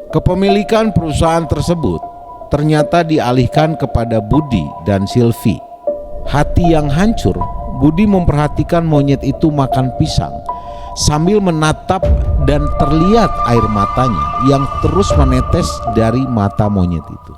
Kepemilikan perusahaan tersebut ternyata dialihkan kepada Budi dan Silvi. Hati yang hancur, Budi memperhatikan monyet itu makan pisang sambil menatap dan terlihat air matanya yang terus menetes dari mata monyet itu.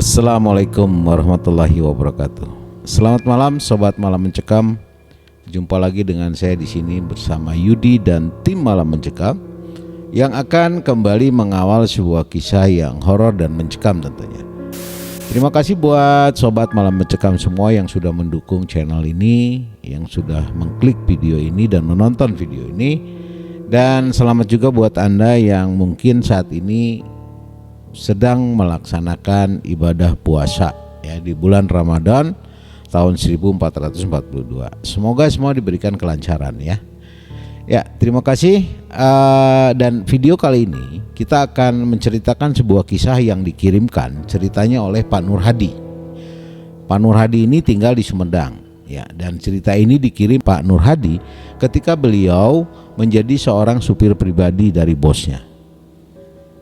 Assalamualaikum warahmatullahi wabarakatuh. Selamat malam sobat Malam Mencekam. Jumpa lagi dengan saya di sini bersama Yudi dan tim Malam Mencekam yang akan kembali mengawal sebuah kisah yang horor dan mencekam tentunya. Terima kasih buat sobat Malam Mencekam semua yang sudah mendukung channel ini, yang sudah mengklik video ini dan menonton video ini. Dan selamat juga buat Anda yang mungkin saat ini sedang melaksanakan ibadah puasa ya di bulan Ramadan tahun 1442. Semoga semua diberikan kelancaran ya. Ya, terima kasih. Dan video kali ini kita akan menceritakan sebuah kisah yang dikirimkan ceritanya oleh Pak Nur Hadi. Pak Nur Hadi ini tinggal di Sumedang ya, dan cerita ini dikirim Pak Nur Hadi ketika beliau menjadi seorang supir pribadi dari bosnya.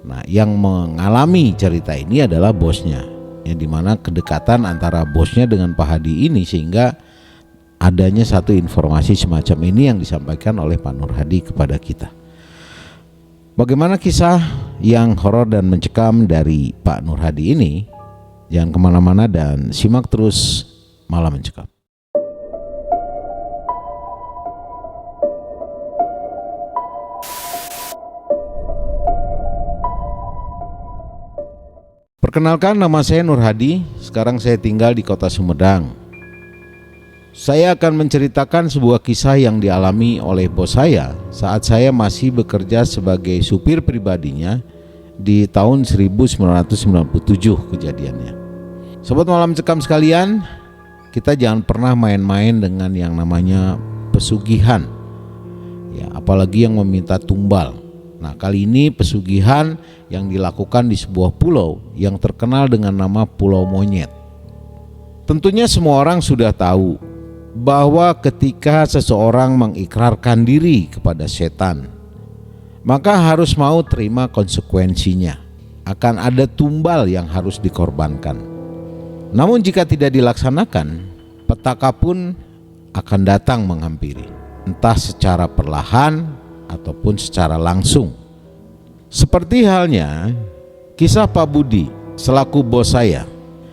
Nah, yang mengalami cerita ini adalah bosnya, yang dimana kedekatan antara bosnya dengan Pak Hadi ini sehingga adanya satu informasi semacam ini yang disampaikan oleh Pak Nur Hadi kepada kita. Bagaimana kisah yang horor dan mencekam dari Pak Nur Hadi ini? Jangan kemana-mana dan simak terus Malam Mencekam. Perkenalkan, nama saya Nur Hadi. Sekarang saya tinggal di kota Sumedang. Saya akan menceritakan sebuah kisah yang dialami oleh bos saya saat saya masih bekerja sebagai supir pribadinya di tahun 1997 kejadiannya. Sobat Malam Cekam sekalian, kita jangan pernah main-main dengan yang namanya pesugihan ya, apalagi yang meminta tumbal. Nah, kali ini pesugihan yang dilakukan di sebuah pulau yang terkenal dengan nama Pulau Monyet. Tentunya semua orang sudah tahu bahwa ketika seseorang mengikrarkan diri kepada setan, maka harus mau terima konsekuensinya. Akan ada tumbal yang harus dikorbankan. Namun jika tidak dilaksanakan, petaka pun akan datang menghampiri, entah secara perlahan ataupun secara langsung. Seperti halnya kisah Pak Budi selaku bos saya.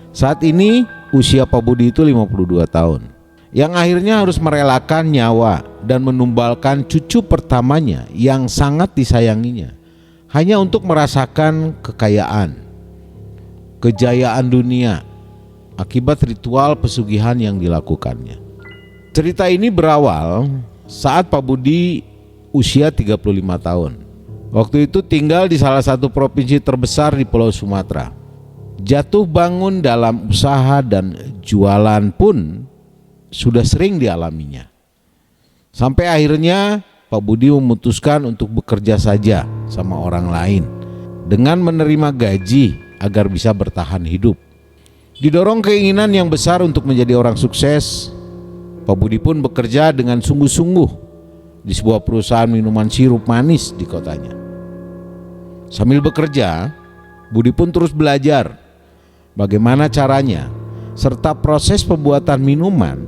Saat ini usia Pak Budi itu 52 tahun, yang akhirnya harus merelakan nyawa dan menumbalkan cucu pertamanya yang sangat disayanginya hanya untuk merasakan kekayaan, kejayaan dunia akibat ritual pesugihan yang dilakukannya. Cerita ini berawal saat Pak Budi usia 35 tahun. Waktu itu tinggal di salah satu provinsi terbesar di Pulau Sumatera. Jatuh bangun dalam usaha dan jualan pun sudah sering dialaminya. Sampai akhirnya Pak Budi memutuskan untuk bekerja saja sama orang lain dengan menerima gaji agar bisa bertahan hidup. Didorong keinginan yang besar untuk menjadi orang sukses, Pak Budi pun bekerja dengan sungguh-sungguh di sebuah perusahaan minuman sirup manis di kotanya. Sambil bekerja, Budi pun terus belajar bagaimana caranya serta proses pembuatan minuman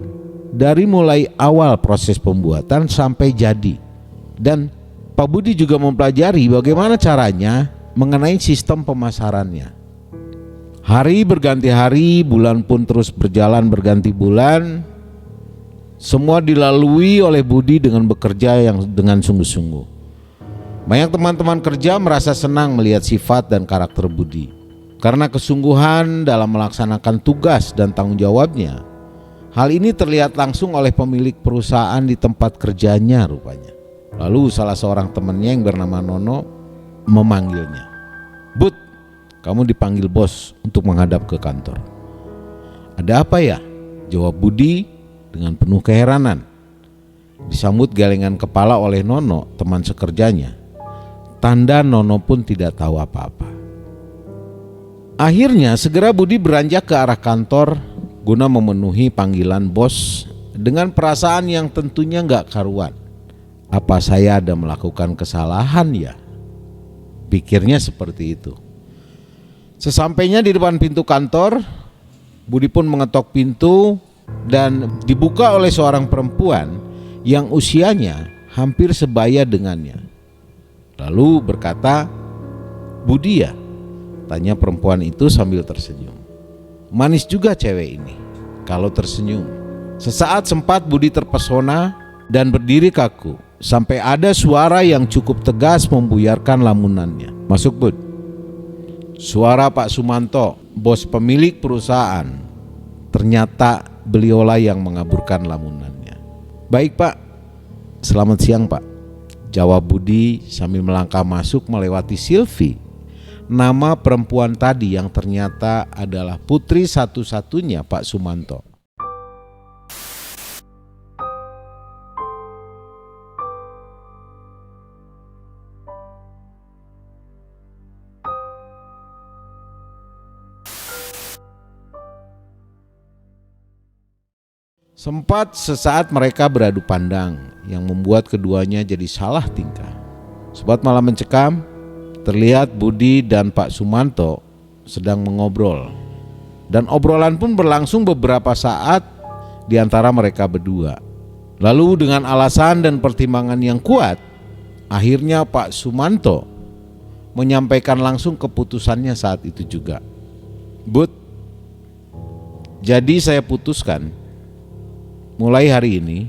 dari mulai awal proses pembuatan sampai jadi. Dan Pak Budi juga mempelajari bagaimana caranya mengenai sistem pemasarannya. Hari berganti hari, bulan pun terus berjalan berganti bulan. Semua dilalui oleh Budi dengan bekerja dengan sungguh-sungguh. Banyak teman-teman kerja merasa senang melihat sifat dan karakter Budi. Karena kesungguhan dalam melaksanakan tugas dan tanggung jawabnya, hal ini terlihat langsung oleh pemilik perusahaan di tempat kerjanya rupanya. Lalu salah seorang temannya yang bernama Nono memanggilnya. "Bud, kamu dipanggil bos untuk menghadap ke kantor." "Ada apa ya?" jawab Budi dengan penuh keheranan. Disambut gelengan kepala oleh Nono, teman sekerjanya. Tanda Nono pun tidak tahu apa-apa. Akhirnya segera Budi beranjak ke arah kantor guna memenuhi panggilan bos dengan perasaan yang tentunya gak karuan. Apa saya ada melakukan kesalahan ya? Pikirnya seperti itu. Sesampainya di depan pintu kantor, Budi pun mengetok pintu dan dibuka oleh seorang perempuan yang usianya hampir sebaya dengannya. Lalu berkata, "Budi ya?" tanya perempuan itu sambil tersenyum. Manis juga cewek ini kalau tersenyum. Sesaat sempat Budi terpesona dan berdiri kaku sampai ada suara yang cukup tegas membuyarkan lamunannya. "Masuk, Bud." Suara Pak Sumanto, bos pemilik perusahaan. Ternyata beliaulah yang mengaburkan lamunannya. "Baik Pak, selamat siang Pak," jawab Budi sambil melangkah masuk melewati Silvi, nama perempuan tadi yang ternyata adalah putri satu-satunya Pak Sumanto. Sempat sesaat mereka beradu pandang yang membuat keduanya jadi salah tingkah. Sobat Malam Mencekam, terlihat Budi dan Pak Sumanto sedang mengobrol. Dan obrolan pun berlangsung beberapa saat di antara mereka berdua. Lalu dengan alasan dan pertimbangan yang kuat, akhirnya Pak Sumanto menyampaikan langsung keputusannya saat itu juga. "Bud, jadi saya putuskan, mulai hari ini,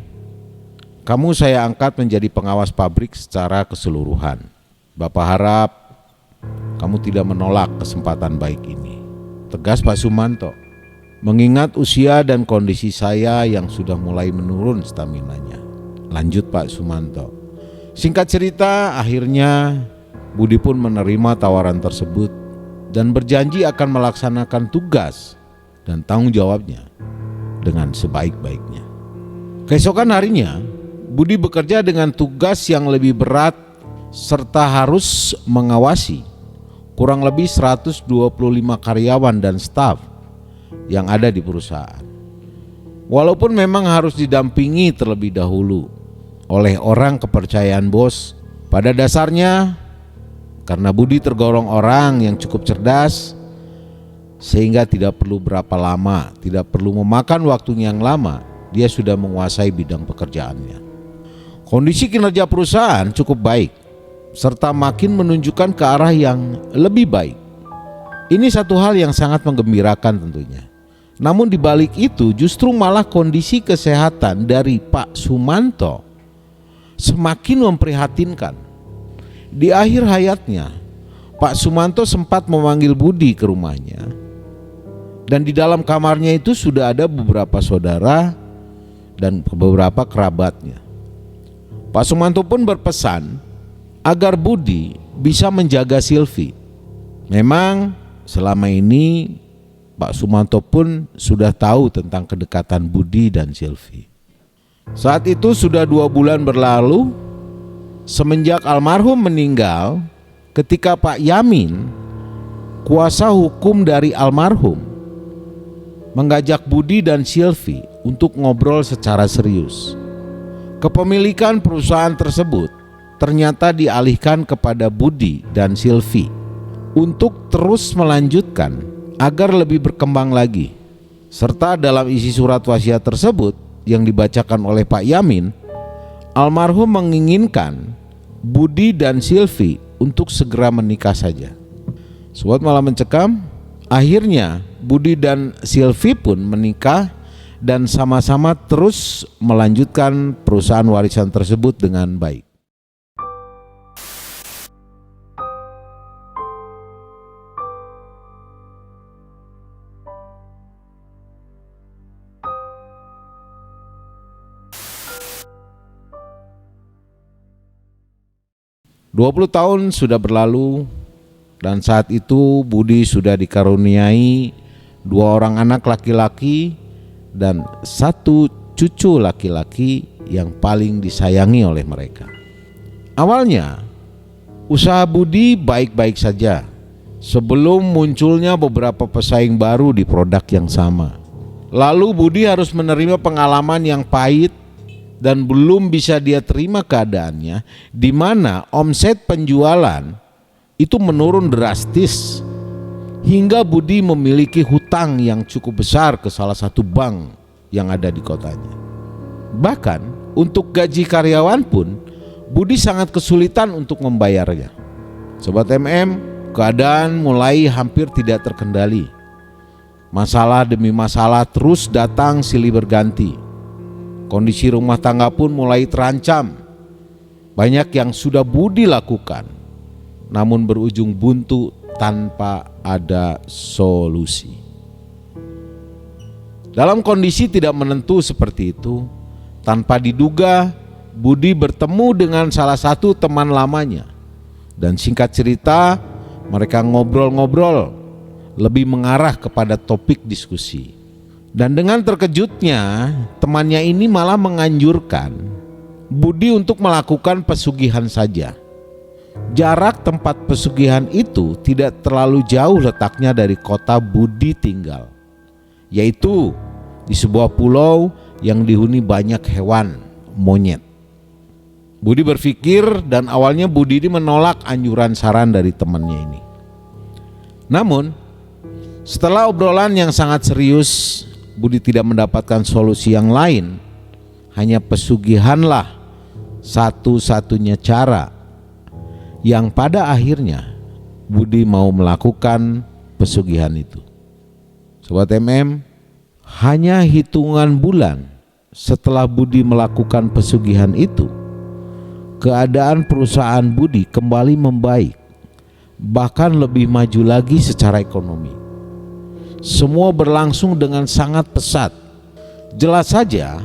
kamu saya angkat menjadi pengawas pabrik secara keseluruhan. Bapak harap kamu tidak menolak kesempatan baik ini," tegas Pak Sumanto. "Mengingat usia dan kondisi saya yang sudah mulai menurun staminanya," lanjut Pak Sumanto. Singkat cerita, akhirnya Budi pun menerima tawaran tersebut dan berjanji akan melaksanakan tugas dan tanggung jawabnya dengan sebaik-baiknya. Keesokan harinya, Budi bekerja dengan tugas yang lebih berat serta harus mengawasi kurang lebih 125 karyawan dan staf yang ada di perusahaan. Walaupun memang harus didampingi terlebih dahulu oleh orang kepercayaan bos, pada dasarnya karena Budi tergolong orang yang cukup cerdas sehingga tidak perlu berapa lama, tidak perlu memakan waktu yang lama, dia sudah menguasai bidang pekerjaannya. Kondisi kinerja perusahaan cukup baik serta makin menunjukkan ke arah yang lebih baik. Ini satu hal yang sangat menggembirakan tentunya. Namun di balik itu justru malah kondisi kesehatan dari Pak Sumanto semakin memprihatinkan. Di akhir hayatnya, Pak Sumanto sempat memanggil Budi ke rumahnya. Dan di dalam kamarnya itu sudah ada beberapa saudara dan beberapa kerabatnya. Pak Sumanto pun berpesan agar Budi bisa menjaga Silvi. Memang selama ini Pak Sumanto pun sudah tahu tentang kedekatan Budi dan Silvi. Saat itu sudah 2 bulan berlalu semenjak almarhum meninggal. Ketika Pak Yamin, kuasa hukum dari almarhum, mengajak Budi dan Silvi untuk ngobrol secara serius. Kepemilikan perusahaan tersebut ternyata dialihkan kepada Budi dan Silvi untuk terus melanjutkan agar lebih berkembang lagi. Serta dalam isi surat wasiat tersebut yang dibacakan oleh Pak Yamin, almarhum menginginkan Budi dan Silvi untuk segera menikah saja. Sobat Malam Mencekam, akhirnya Budi dan Silvi pun menikah dan sama-sama terus melanjutkan perusahaan warisan tersebut dengan baik. "20 tahun sudah berlalu dan saat itu Budi sudah dikaruniai 2 orang anak laki-laki dan 1 cucu laki-laki yang paling disayangi oleh mereka. Awalnya, usaha Budi baik-baik saja sebelum munculnya beberapa pesaing baru di produk yang sama. Lalu Budi harus menerima pengalaman yang pahit dan belum bisa dia terima keadaannya, di mana omset penjualan itu menurun drastis hingga Budi memiliki hutang yang cukup besar ke salah satu bank yang ada di kotanya. Bahkan untuk gaji karyawan pun Budi sangat kesulitan untuk membayarnya. Sobat MM, keadaan mulai hampir tidak terkendali. Masalah demi masalah terus datang silih berganti. Kondisi rumah tangga pun mulai terancam. Banyak yang sudah Budi lakukan, namun berujung buntu tanpa ada solusi. Dalam kondisi tidak menentu seperti itu, tanpa diduga Budi bertemu dengan salah satu teman lamanya. Dan singkat cerita, mereka ngobrol-ngobrol, lebih mengarah kepada topik diskusi. Dan dengan terkejutnya, temannya ini malah menganjurkan Budi untuk melakukan pesugihan saja. Jarak tempat pesugihan itu tidak terlalu jauh letaknya dari kota Budi tinggal, yaitu di sebuah pulau yang dihuni banyak hewan monyet. Budi berpikir dan awalnya Budi menolak anjuran saran dari temannya ini. Namun setelah obrolan yang sangat serius, Budi tidak mendapatkan solusi yang lain. Hanya pesugihanlah satu-satunya cara yang pada akhirnya Budi mau melakukan pesugihan itu. Sobat MM, hanya hitungan bulan setelah Budi melakukan pesugihan itu, keadaan perusahaan Budi kembali membaik, bahkan lebih maju lagi secara ekonomi. Semua berlangsung dengan sangat pesat. Jelas saja,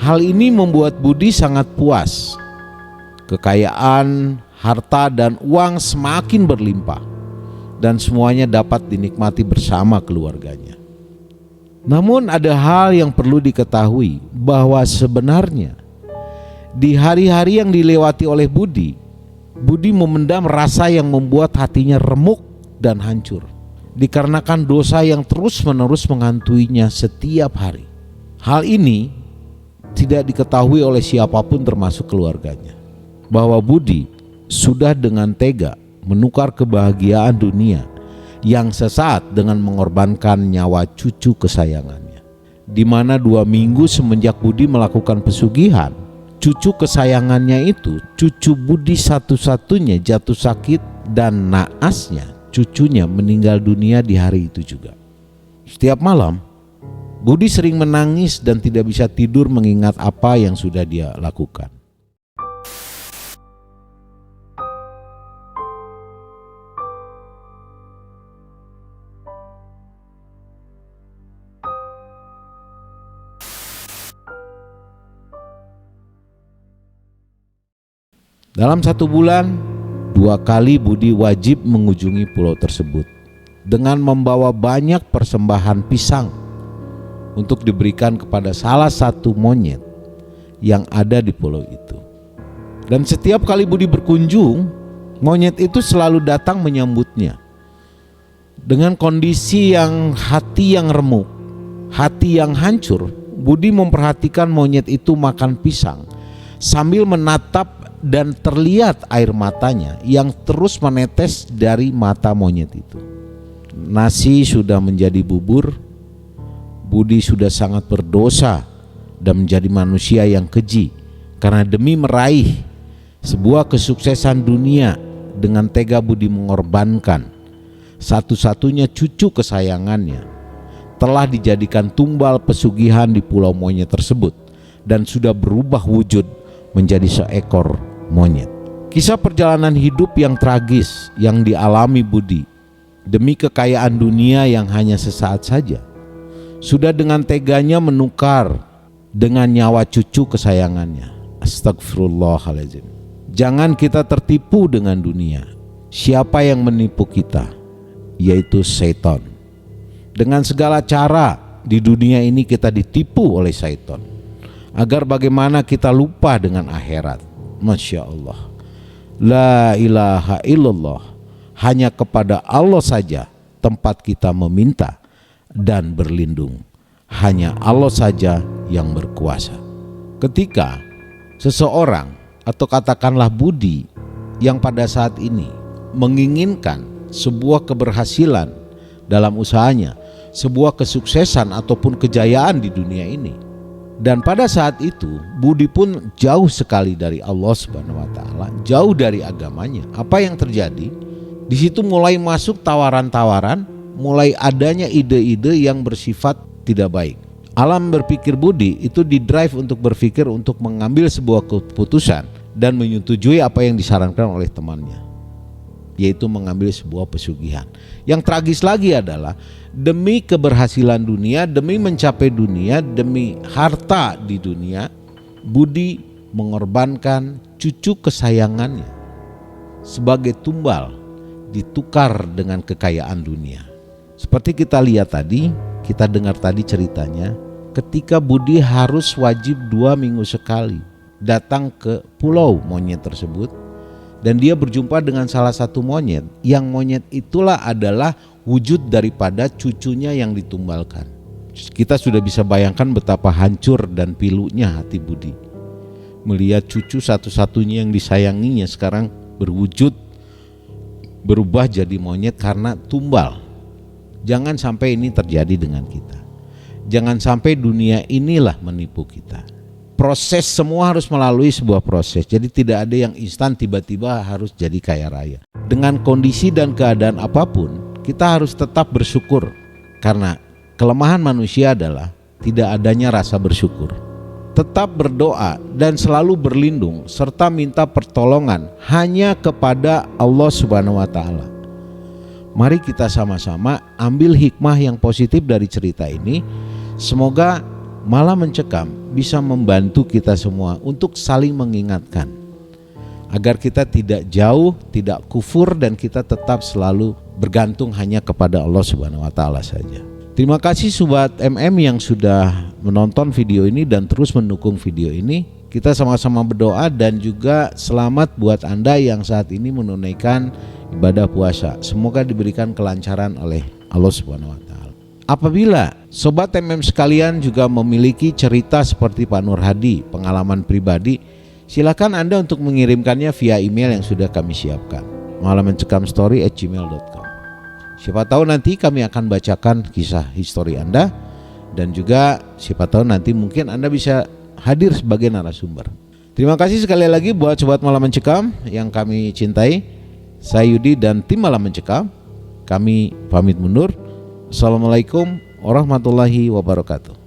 hal ini membuat Budi sangat puas. Kekayaan, harta, dan uang semakin berlimpah, dan semuanya dapat dinikmati bersama keluarganya. Namun ada hal yang perlu diketahui, bahwa sebenarnya di hari-hari yang dilewati oleh Budi memendam rasa yang membuat hatinya remuk dan hancur, dikarenakan dosa yang terus-menerus menghantuinya setiap hari. Hal ini tidak diketahui oleh siapapun termasuk keluarganya, bahwa Budi sudah dengan tega menukar kebahagiaan dunia yang sesaat dengan mengorbankan nyawa cucu kesayangannya. Di mana 2 minggu semenjak Budi melakukan pesugihan, cucu kesayangannya itu, cucu Budi satu-satunya jatuh sakit, dan naasnya cucunya meninggal dunia di hari itu juga. Setiap malam Budi sering menangis dan tidak bisa tidur mengingat apa yang sudah dia lakukan. Dalam 1 bulan, 2 kali Budi wajib mengunjungi pulau tersebut dengan membawa banyak persembahan pisang untuk diberikan kepada salah satu monyet yang ada di pulau itu. Dan setiap kali Budi berkunjung, monyet itu selalu datang menyambutnya dengan kondisi hati yang remuk, hati yang hancur. Budi memperhatikan monyet itu makan pisang sambil menatap, dan terlihat air matanya yang terus menetes dari mata monyet itu. Nasi sudah menjadi bubur. Budi sudah sangat berdosa dan menjadi manusia yang keji, karena demi meraih sebuah kesuksesan dunia, dengan tega Budi mengorbankan satu-satunya cucu kesayangannya. Telah dijadikan tumbal pesugihan di pulau monyet tersebut, dan sudah berubah wujud menjadi seekor monyet. Kisah perjalanan hidup yang tragis yang dialami Budi demi kekayaan dunia yang hanya sesaat saja, sudah dengan teganya menukar dengan nyawa cucu kesayangannya. Astagfirullahaladzim. Jangan kita tertipu dengan dunia. Siapa yang menipu kita? Yaitu setan. Dengan segala cara di dunia ini kita ditipu oleh setan. agar bagaimana kita lupa dengan akhirat. Masya Allah, la ilaha illallah, hanya kepada Allah saja tempat kita meminta dan berlindung. Hanya Allah saja yang berkuasa. Ketika seseorang atau katakanlah Budi yang pada saat ini menginginkan sebuah keberhasilan dalam usahanya, sebuah kesuksesan ataupun kejayaan di dunia ini, dan pada saat itu Budi pun jauh sekali dari Allah Subhanahu wa taala, jauh dari agamanya. Apa yang terjadi? Di situ mulai masuk tawaran-tawaran, mulai adanya ide-ide yang bersifat tidak baik. Alam berpikir Budi itu didrive untuk berpikir untuk mengambil sebuah keputusan dan menyetujui apa yang disarankan oleh temannya, yaitu mengambil sebuah pesugihan. Yang tragis lagi adalah demi keberhasilan dunia, demi mencapai dunia, demi harta di dunia, Budi mengorbankan cucu kesayangannya sebagai tumbal, ditukar dengan kekayaan dunia. Seperti kita lihat tadi, kita dengar tadi ceritanya, ketika Budi harus wajib 2 minggu sekali datang ke pulau monyet tersebut, dan dia berjumpa dengan salah satu monyet, yang monyet itulah adalah wujud daripada cucunya yang ditumbalkan. Kita sudah bisa bayangkan betapa hancur dan pilunya hati Budi melihat cucu satu-satunya yang disayanginya sekarang berubah jadi monyet karena tumbal. Jangan sampai ini terjadi dengan kita. Jangan sampai dunia inilah menipu kita. Proses semua harus melalui sebuah proses. Jadi tidak ada yang instan tiba-tiba harus jadi kaya raya. Dengan kondisi dan keadaan apapun, kita harus tetap bersyukur. Karena kelemahan manusia adalah tidak adanya rasa bersyukur. Tetap berdoa dan selalu berlindung serta minta pertolongan hanya kepada Allah Subhanahu wa taala. Mari kita sama-sama ambil hikmah yang positif dari cerita ini. Semoga Malam Mencekam bisa membantu kita semua untuk saling mengingatkan agar kita tidak jauh, tidak kufur, dan kita tetap selalu bergantung hanya kepada Allah Subhanahu wa taala saja. Terima kasih Sobat MM yang sudah menonton video ini dan terus mendukung video ini. Kita sama-sama berdoa dan juga selamat buat Anda yang saat ini menunaikan ibadah puasa. Semoga diberikan kelancaran oleh Allah Subhanahu wa taala. Apabila Sobat MM sekalian juga memiliki cerita seperti Pak Nur Hadi, pengalaman pribadi, silakan Anda untuk mengirimkannya via email yang sudah kami siapkan, malammencekamstory@gmail.com. Siapa tahu nanti kami akan bacakan kisah histori Anda, dan juga siapa tahu nanti mungkin Anda bisa hadir sebagai narasumber. Terima kasih sekali lagi buat Sobat Malam Mencekam yang kami cintai. Saya Yudi dan tim Malam Mencekam, kami pamit mundur. Assalamualaikum warahmatullahi wabarakatuh.